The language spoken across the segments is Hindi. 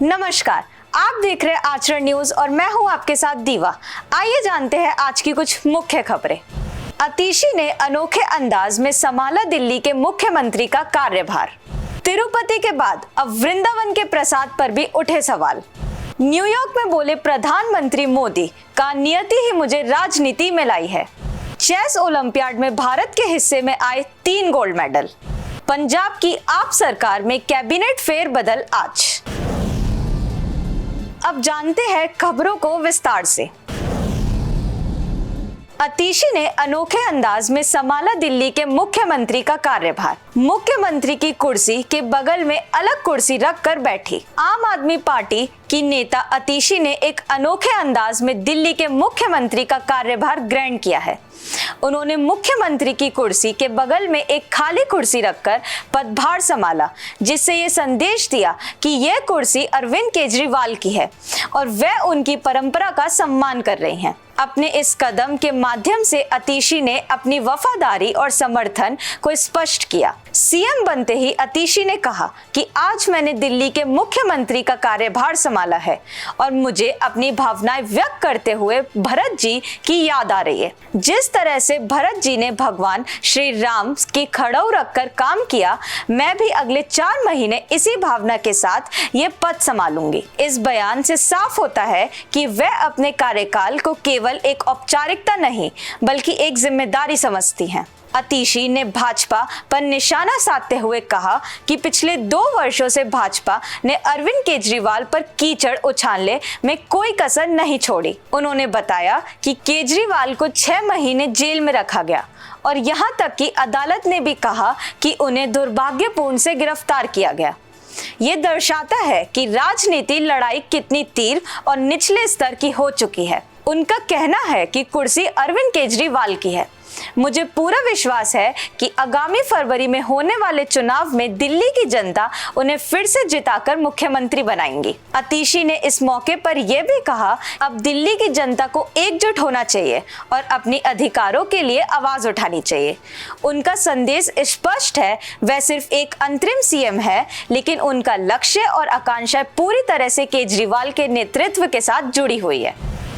नमस्कार, आप देख रहे हैं आचरण न्यूज और मैं हूं आपके साथ दीवा। आइए जानते हैं आज की कुछ मुख्य खबरें। अतिशी ने अनोखे अंदाज में संभाला दिल्ली के मुख्यमंत्री का कार्यभार। तिरुपति के बाद अब वृंदावन के प्रसाद पर भी उठे सवाल। न्यूयॉर्क में बोले प्रधानमंत्री मोदी का नियति ही मुझे राजनीति में लाई है। चेस ओलंपियाड में भारत के हिस्से में आए 3 गोल्ड मेडल। पंजाब की आप सरकार में कैबिनेट फेरबदल आज। अब जानते हैं खबरों को विस्तार से। अतिशी ने अनोखे अंदाज में संभाला दिल्ली के मुख्यमंत्री का कार्यभार। मुख्यमंत्री की कुर्सी के बगल में अलग कुर्सी रखकर बैठी आम आदमी पार्टी की नेता अतिशी ने एक अनोखे अंदाज में दिल्ली के मुख्यमंत्री का कार्यभार ग्रहण किया है। उन्होंने मुख्यमंत्री की कुर्सी के बगल में एक खाली कुर्सी रखकर पदभार संभाला, जिससे ये संदेश दिया कि यह कुर्सी अरविंद केजरीवाल की है और वह उनकी परंपरा का सम्मान कर रहे हैं। अपने इस कदम के माध्यम से अतिशी ने अपनी वफादारी और समर्थन को स्पष्ट किया। सीएम बनते ही अतिशी ने कहा कि आज मैंने दिल्ली के मुख्यमंत्री का कार्यभार संभाला है और मुझे अपनी भावनाएं व्यक्त करते हुए भरत जी की याद आ रही है। जिस तरह से भरत जी ने भगवान श्री राम की खड़ाऊ रखकर काम किया, मैं भी अगले 4 महीने इसी भावना के साथ ये पद संभालूंगी। इस बयान से साफ होता है कि वह अपने कार्यकाल को केवल एक औपचारिकता नहीं बल्कि एक जिम्मेदारी समझती हैं। अतिशी ने भाजपा पर निशाना साधते हुए कहा कि पिछले 2 वर्षों से भाजपा ने अरविंद केजरीवाल पर कीचड़ उछालने में कोई कसर नहीं छोड़ी। उन्होंने बताया कि केजरीवाल को 6 महीने जेल में रखा गया और यहां तक कि अदालत ने भी कहा कि उन्हें दुर्भाग्यपूर्ण से गिरफ्तार किया गया। ये दर्शाता है कि राजनीति लड़ाई कितनी तीव्र और निचले स्तर की हो चुकी है। उनका कहना है कि कुर्सी अरविंद केजरीवाल की है। मुझे पूरा विश्वास है कि आगामी फरवरी में होने वाले चुनाव में दिल्ली की जनता उन्हें फिर से जिताकर मुख्यमंत्री बनाएंगी। अतिशी ने इस मौके पर यह भी कहा, अब दिल्ली की जनता को एकजुट होना चाहिए और अपने अधिकारों के लिए आवाज उठानी चाहिए। उनका संदेश स्पष्ट है, वह सिर्फ एक अंतरिम सीएम है, लेकिन उनका लक्ष्य और आकांक्षाएं पूरी तरह से केजरीवाल के नेतृत्व के साथ जुड़ी हुई है।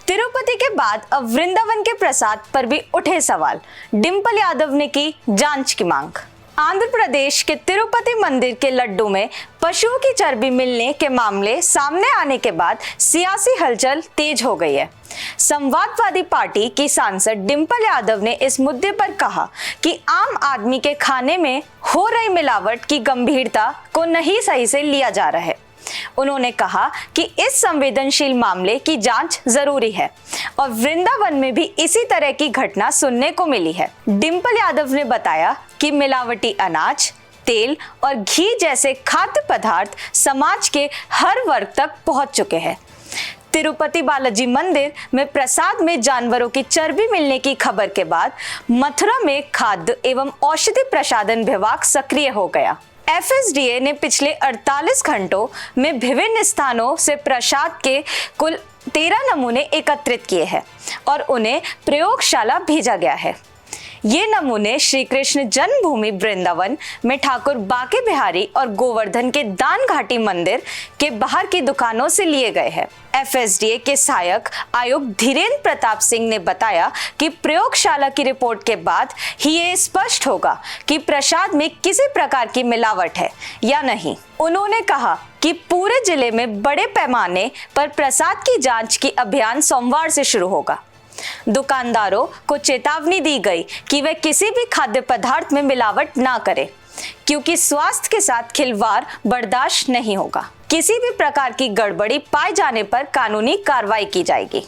तिरुपति के बाद अब वृंदावन के प्रसाद पर भी उठे सवाल। डिंपल यादव ने की जांच की मांग। आंध्र प्रदेश के तिरुपति मंदिर के लड्डू में पशुओं की चर्बी मिलने के मामले सामने आने के बाद सियासी हलचल तेज हो गई है। समाजवादी पार्टी की सांसद डिंपल यादव ने इस मुद्दे पर कहा कि आम आदमी के खाने में हो रही मिलावट की गंभीरता को नहीं सही से लिया जा रहा है। उन्होंने कहा कि इस संवेदनशील मामले की जांच जरूरी है और वृंदावन में भी इसी तरह की घटना सुनने को मिली है। डिंपल यादव ने बताया कि मिलावटी अनाज, तेल और घी जैसे खाद्य पदार्थ समाज के हर वर्ग तक पहुंच चुके हैं। तिरुपति बालाजी मंदिर में प्रसाद में जानवरों की चर्बी मिलने की खबर के बाद मथुरा में खाद्य एवं औषधि प्रशासन विभाग सक्रिय हो गया। FSDA ने पिछले 48 घंटों में विभिन्न स्थानों से प्रसाद के कुल 13 नमूने एकत्रित किए हैं और उन्हें प्रयोगशाला भेजा गया है। ये नमूने श्री कृष्ण जन्मभूमि वृंदावन में ठाकुर बाके बिहारी और गोवर्धन के दान घाटी मंदिर के बाहर की दुकानों से लिए गए हैं। FSDA के सहायक आयुक्त धीरेन्द्र प्रताप सिंह ने बताया कि प्रयोगशाला की रिपोर्ट के बाद ही ये स्पष्ट होगा कि प्रसाद में किसी प्रकार की मिलावट है या नहीं। उन्होंने कहा कि पूरे जिले में बड़े पैमाने पर प्रसाद की जांच की अभियान सोमवार से शुरू होगा। दुकानदारों को चेतावनी दी गई कि वे किसी भी खाद्य पदार्थ में मिलावट ना करें, क्योंकि स्वास्थ्य के साथ खिलवाड़ बर्दाश्त नहीं होगा। किसी भी प्रकार की गड़बड़ी पाए जाने पर कानूनी कार्रवाई की जाएगी।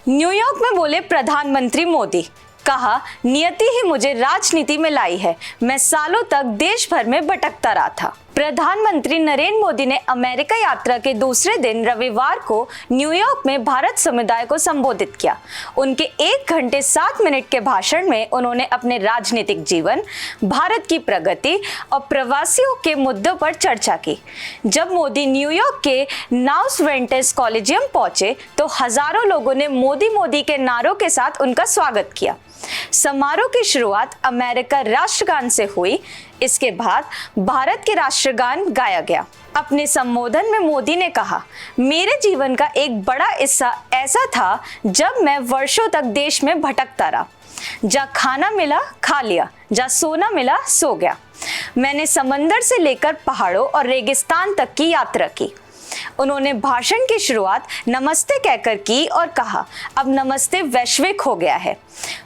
न्यूयॉर्क में बोले प्रधानमंत्री मोदी, कहा नियति ही मुझे राजनीति में लाई है, मैं सालों तक देश भर में भटकता रहा था। प्रधानमंत्री नरेंद्र मोदी ने अमेरिका यात्रा के दूसरे दिन रविवार को न्यूयॉर्क में भारत समुदाय को संबोधित किया। उनके 1 घंटे 7 मिनट के भाषण में उन्होंने अपने राजनीतिक जीवन, भारत की प्रगति और प्रवासियों के मुद्दों पर चर्चा की। जब मोदी न्यूयॉर्क के नाउस वेंटेस कॉलेजियम पहुंचे तो हजारों लोगों ने मोदी मोदी के नारों के साथ उनका स्वागत किया। समारोह की शुरुआत अमेरिका राष्ट्रगान से हुई। इसके बाद भारत के राष्ट्रगान गाया गया। अपने संबोधन में मोदी ने कहा, मेरे जीवन का एक बड़ा हिस्सा ऐसा था जब मैं वर्षों तक देश में भटकता रहा। जहाँ खाना मिला खा लिया, जहाँ सोना मिला सो गया। मैंने समंदर से लेकर पहाड़ों और रेगिस्तान तक की यात्रा की। उन्होंने भाषण की शुरुआत नमस्ते कहकर की और कहा, अब नमस्ते वैश्विक हो गया है।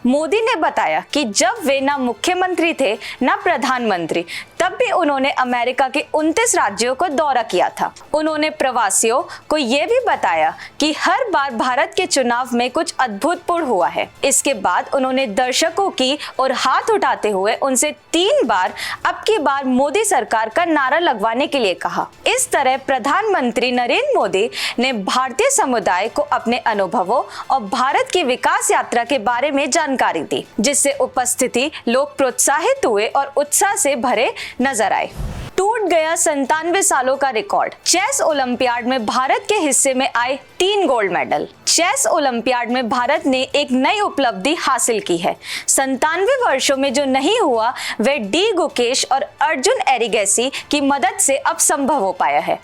मोदी ने बताया कि जब वे ना मुख्यमंत्री थे ना प्रधानमंत्री, तब भी उन्होंने अमेरिका के 29 राज्यों को दौरा किया था। उन्होंने प्रवासियों को यह भी बताया कि हर बार भारत के चुनाव में कुछ अद्भुतपूर्ण हुआ है। इसके बाद उन्होंने दर्शकों की और हाथ उठाते हुए उनसे 3 बार अब की बार मोदी सरकार का नारा लगवाने के लिए कहा। इस तरह प्रधानमंत्री नरेंद्र मोदी ने भारतीय समुदाय को अपने अनुभवों और भारत की विकास यात्रा के बारे में जानकारी दी, जिससे उपस्थिति लोग प्रोत्साहित हुए और उत्साह से भरे नजर आए। टूट गया 97 सालों का रिकॉर्ड। चेस ओलंपियाड में भारत के हिस्से में आए 3 गोल्ड मेडल। चेस ओलंपियाड में भारत ने एक नई उपलब्धि हासिल की है। 97 वर्षों में जो नहीं हुआ वह डी गुकेश और अर्जुन एरिगैसी की मदद से अब संभव हो पाया है।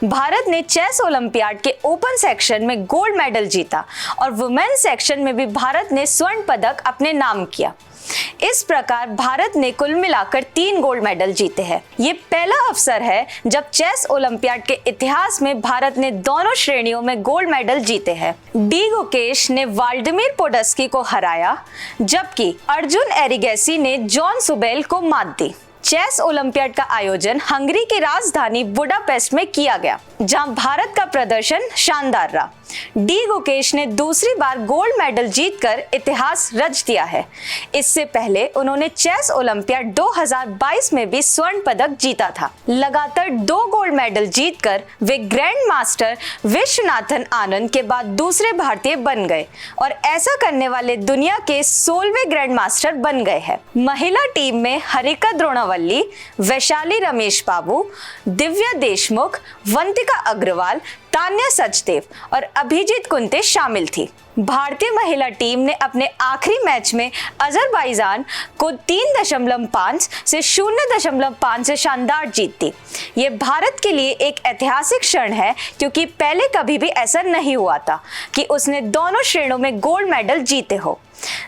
भारत ने चेस ओलंपियाड के ओपन सेक्शन में गोल्ड मेडल जीता और वुमेन्स सेक्शन में भी भारत ने स्वर्ण पदक अपने नाम किया। इस प्रकार भारत ने कुल मिलाकर 3 गोल्ड मेडल जीते हैं। ये पहला अवसर है जब चेस ओलंपियाड के इतिहास में भारत ने दोनों श्रेणियों में गोल्ड मेडल जीते हैं। डी गुकेश ने व्लादिमीर पोडस्की को हराया, जबकि अर्जुन एरिगैसी ने जॉन सुबेल को मात दी। चेस ओलंपियाड का आयोजन हंगरी की राजधानी बुडापेस्ट में किया गया, जहां भारत का प्रदर्शन शानदार रहा। डी गुकेश ने दूसरी बार गोल्ड मेडल जीतकर इतिहास रच दिया है। इससे पहले उन्होंने चेस ओलंपियाड 2022 में भी स्वर्ण पदक जीता था। लगातार 2 गोल्ड मेडल जीतकर वे ग्रैंड मास्टर विश्वनाथन आनंद के बाद दूसरे भारतीय बन गए और ऐसा करने वाले दुनिया के 16वें ग्रैंड मास्टर बन गए हैं। महिला टीम में हरिका द्रोणावल्ली, वैशाली रमेश बाबू, दिव्या देशमुख, वंतिका अग्रवाल, तान्या सचदेव और अभिजीत कुंते शामिल थी। भारतीय महिला टीम ने अपने आखिरी मैच में अजरबैजान को 3.5 से 0.5 से शानदार जीत दी। ये भारत के लिए एक ऐतिहासिक क्षण है, क्योंकि पहले कभी भी ऐसा नहीं हुआ था कि उसने दोनों श्रेणियों में गोल्ड मेडल जीते हो।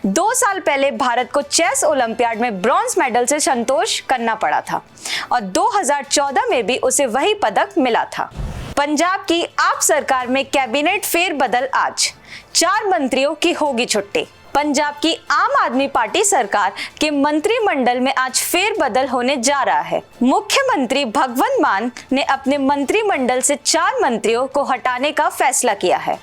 2 साल पहले भारत को चेस ओलंपियाड में ब्रॉन्ज मेडल से संतोष करना पड़ा था और 2014 में भी उसे वही पदक मिला था। पंजाब की आप सरकार में कैबिनेट फेरबदल आज, 4 मंत्रियों की होगी छुट्टी। पंजाब की आम आदमी पार्टी सरकार के मंत्रिमंडल में आज फेरबदल होने जा रहा है। मुख्यमंत्री भगवंत मान ने अपने मंत्रिमंडल से 4 मंत्रियों को हटाने का फैसला किया है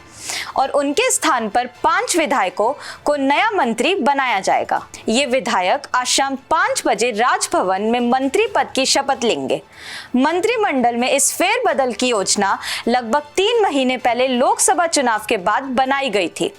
और उनके स्थान पर 5 विधायकों को नया मंत्री बनाया जाएगा। ये विधायक आज शाम 5 बजे राजभवन में मंत्री पद की शपथ लेंगे। मंत्रिमंडल में इस फेरबदल की योजना लगभग 3 महीने पहले लोकसभा चुनाव के बाद बनाई गई थी,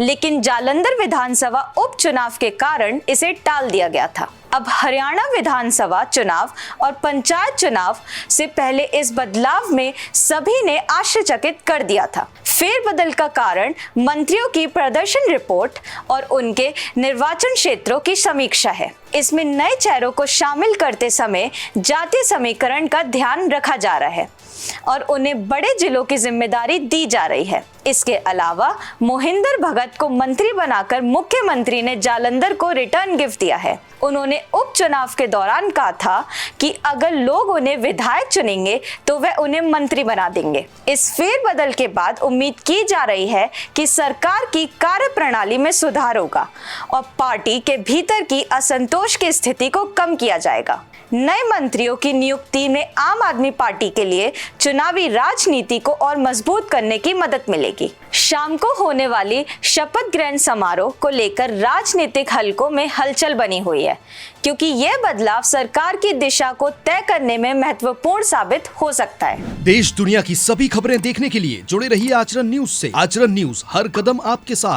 लेकिन जालंधर विधानसभा उपचुनाव के कारण इसे टाल दिया गया था। अब हरियाणा विधानसभा चुनाव और पंचायत चुनाव से पहले इस बदलाव में सभी ने आश्चर्यचकित कर दिया था। फेरबदल का कारण मंत्रियों की प्रदर्शन रिपोर्ट और उनके निर्वाचन क्षेत्रों की समीक्षा है। इसमें नए चेहरों को शामिल करते समय जातीय समीकरण का ध्यान रखा जा रहा है और उन्हें बड़े जिलों की जिम्मेदारी दी जा रही है। इसके अलावा मोहिंदर भगत को मंत्री बनाकर मुख्यमंत्री ने जालंधर को रिटर्न गिफ्ट दिया है। उन्होंने उपचुनाव के दौरान कहा था कि अगर लोग उन्हें विधायक चुनेंगे तो वह उन्हें मंत्री बना देंगे। इस फेरबदल के बाद उम्मीद की जा रही है कि सरकार की कार्यप्रणाली में सुधार होगा और पार्टी के भीतर की असंतोष की स्थिति को कम किया जाएगा। नए मंत्रियों की नियुक्ति में आम आदमी पार्टी के लिए चुनावी राजनीति को और मजबूत करने की मदद मिलेगी। शाम को होने वाली शपथ ग्रहण समारोह को लेकर राजनीतिक हलकों में हलचल बनी हुई है, क्योंकि यह बदलाव सरकार की दिशा को तय करने में महत्वपूर्ण साबित हो सकता है। देश दुनिया की सभी खबरें देखने के लिए जुड़े रहिए आचरण न्यूज से। आचरण न्यूज, हर कदम आपके साथ।